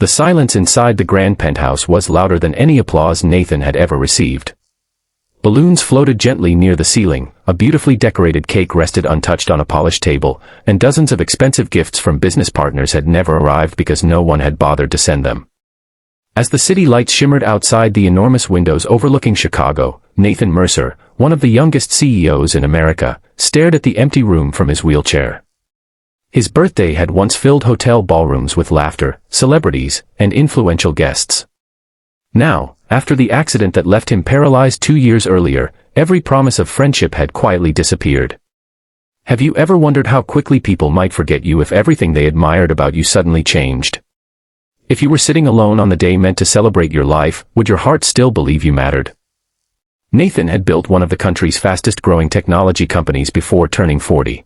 The silence inside the grand penthouse was louder than any applause Nathan had ever received. Balloons floated gently near the ceiling, a beautifully decorated cake rested untouched on a polished table, and dozens of expensive gifts from business partners had never arrived because no one had bothered to send them. As the city lights shimmered outside the enormous windows overlooking Chicago, Nathan Mercer, one of the youngest CEOs in America, stared at the empty room from his wheelchair. His birthday had once filled hotel ballrooms with laughter, celebrities, and influential guests. Now, after the accident that left him paralyzed 2 years earlier, every promise of friendship had quietly disappeared. Have you ever wondered how quickly people might forget you if everything they admired about you suddenly changed? If you were sitting alone on the day meant to celebrate your life, would your heart still believe you mattered? Nathan had built one of the country's fastest-growing technology companies before turning 40.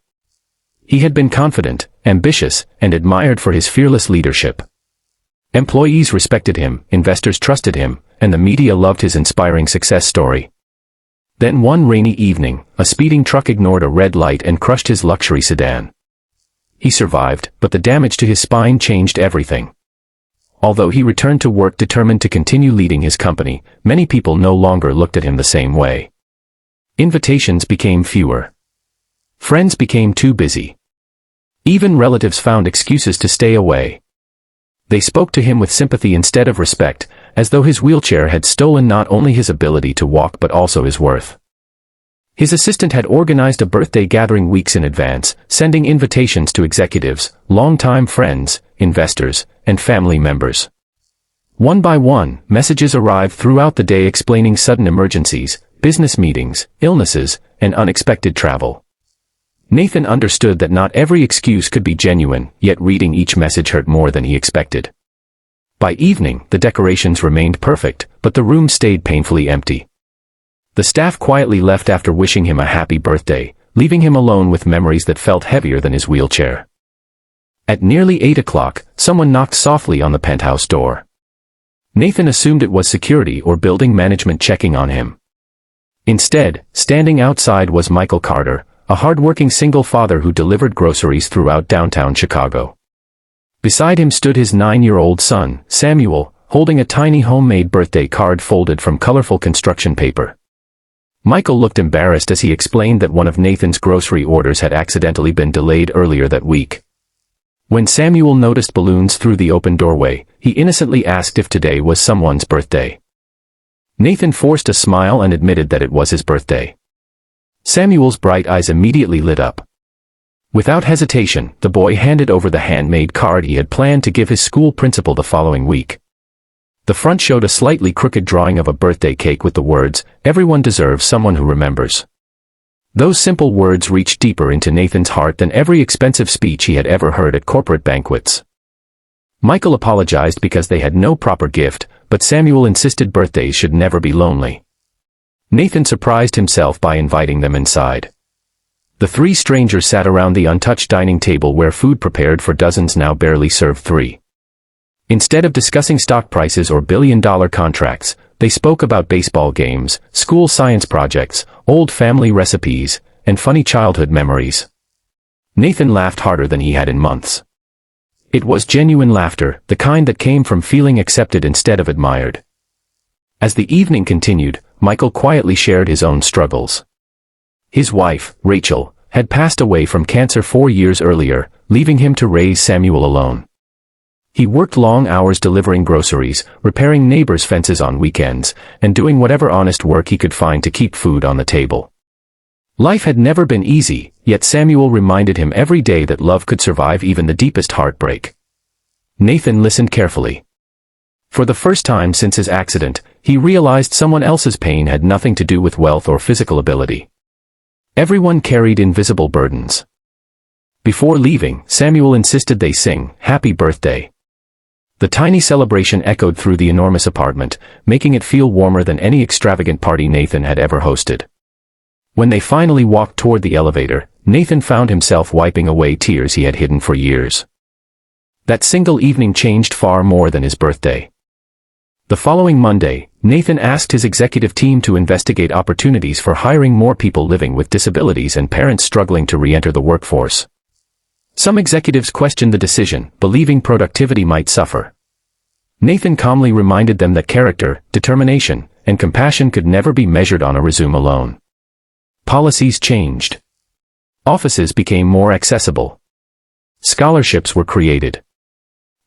He had been confident, ambitious, and admired for his fearless leadership. Employees respected him, investors trusted him, and the media loved his inspiring success story. Then one rainy evening, a speeding truck ignored a red light and crushed his luxury sedan. He survived, but the damage to his spine changed everything. Although he returned to work determined to continue leading his company, many people no longer looked at him the same way. Invitations became fewer. Friends became too busy. Even relatives found excuses to stay away. They spoke to him with sympathy instead of respect, as though his wheelchair had stolen not only his ability to walk but also his worth. His assistant had organized a birthday gathering weeks in advance, sending invitations to executives, longtime friends, investors, and family members. One by one, messages arrived throughout the day explaining sudden emergencies, business meetings, illnesses, and unexpected travel. Nathan understood that not every excuse could be genuine, yet reading each message hurt more than he expected. By evening, the decorations remained perfect, but the room stayed painfully empty. The staff quietly left after wishing him a happy birthday, leaving him alone with memories that felt heavier than his wheelchair. At nearly 8 o'clock, someone knocked softly on the penthouse door. Nathan assumed it was security or building management checking on him. Instead, standing outside was Michael Carter, a hard-working single father who delivered groceries throughout downtown Chicago. Beside him stood his 9-year-old son, Samuel, holding a tiny homemade birthday card folded from colorful construction paper. Michael looked embarrassed as he explained that one of Nathan's grocery orders had accidentally been delayed earlier that week. When Samuel noticed balloons through the open doorway, he innocently asked if today was someone's birthday. Nathan forced a smile and admitted that it was his birthday. Samuel's bright eyes immediately lit up. Without hesitation, the boy handed over the handmade card he had planned to give his school principal the following week. The front showed a slightly crooked drawing of a birthday cake with the words, "Everyone deserves someone who remembers." Those simple words reached deeper into Nathan's heart than every expensive speech he had ever heard at corporate banquets. Michael apologized because they had no proper gift, but Samuel insisted birthdays should never be lonely. Nathan surprised himself by inviting them inside. The three strangers sat around the untouched dining table where food prepared for dozens now barely served 3. Instead of discussing stock prices or billion-dollar contracts, they spoke about baseball games, school science projects, old family recipes, and funny childhood memories. Nathan laughed harder than he had in months. It was genuine laughter, the kind that came from feeling accepted instead of admired. As the evening continued, Michael quietly shared his own struggles. His wife, Rachel, had passed away from cancer 4 years earlier, leaving him to raise Samuel alone. He worked long hours delivering groceries, repairing neighbors' fences on weekends, and doing whatever honest work he could find to keep food on the table. Life had never been easy, yet Samuel reminded him every day that love could survive even the deepest heartbreak. Nathan listened carefully. For the first time since his accident, he realized someone else's pain had nothing to do with wealth or physical ability. Everyone carried invisible burdens. Before leaving, Samuel insisted they sing, "Happy Birthday." The tiny celebration echoed through the enormous apartment, making it feel warmer than any extravagant party Nathan had ever hosted. When they finally walked toward the elevator, Nathan found himself wiping away tears he had hidden for years. That single evening changed far more than his birthday. The following Monday, Nathan asked his executive team to investigate opportunities for hiring more people living with disabilities and parents struggling to re-enter the workforce. Some executives questioned the decision, believing productivity might suffer. Nathan calmly reminded them that character, determination, and compassion could never be measured on a resume alone. Policies changed. Offices became more accessible. Scholarships were created.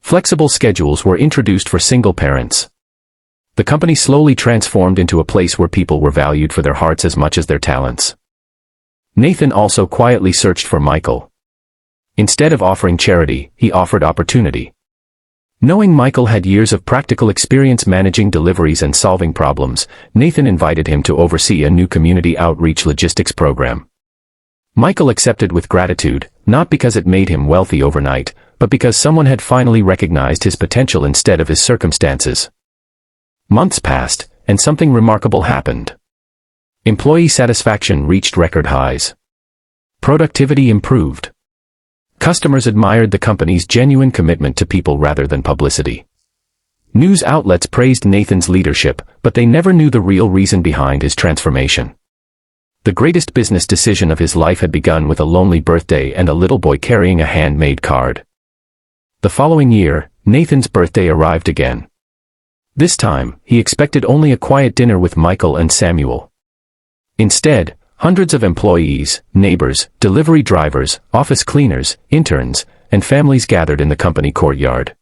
Flexible schedules were introduced for single parents. The company slowly transformed into a place where people were valued for their hearts as much as their talents. Nathan also quietly searched for Michael. Instead of offering charity, he offered opportunity. Knowing Michael had years of practical experience managing deliveries and solving problems, Nathan invited him to oversee a new community outreach logistics program. Michael accepted with gratitude, not because it made him wealthy overnight, but because someone had finally recognized his potential instead of his circumstances. Months passed, and something remarkable happened. Employee satisfaction reached record highs. Productivity improved. Customers admired the company's genuine commitment to people rather than publicity. News outlets praised Nathan's leadership, but they never knew the real reason behind his transformation. The greatest business decision of his life had begun with a lonely birthday and a little boy carrying a handmade card. The following year, Nathan's birthday arrived again. This time, he expected only a quiet dinner with Michael and Samuel. Instead, hundreds of employees, neighbors, delivery drivers, office cleaners, interns, and families gathered in the company courtyard.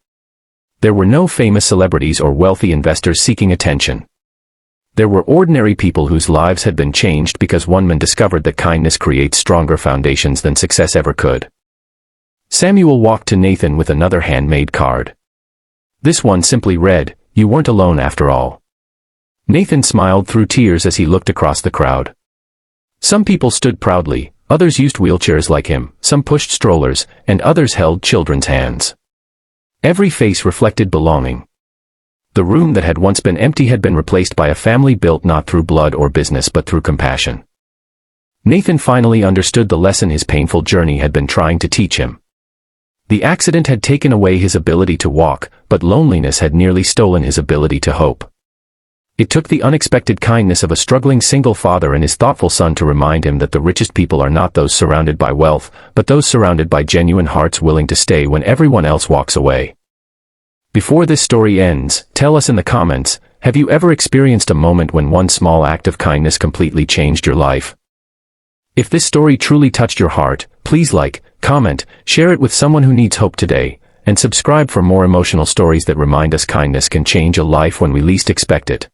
There were no famous celebrities or wealthy investors seeking attention. There were ordinary people whose lives had been changed because one man discovered that kindness creates stronger foundations than success ever could. Samuel walked to Nathan with another handmade card. This one simply read, "You weren't alone after all." Nathan smiled through tears as he looked across the crowd. Some people stood proudly, others used wheelchairs like him, some pushed strollers, and others held children's hands. Every face reflected belonging. The room that had once been empty had been replaced by a family built not through blood or business but through compassion. Nathan finally understood the lesson his painful journey had been trying to teach him. The accident had taken away his ability to walk, but loneliness had nearly stolen his ability to hope. It took the unexpected kindness of a struggling single father and his thoughtful son to remind him that the richest people are not those surrounded by wealth, but those surrounded by genuine hearts willing to stay when everyone else walks away. Before this story ends, tell us in the comments, have you ever experienced a moment when one small act of kindness completely changed your life? If this story truly touched your heart, please like, comment, share it with someone who needs hope today, and subscribe for more emotional stories that remind us kindness can change a life when we least expect it.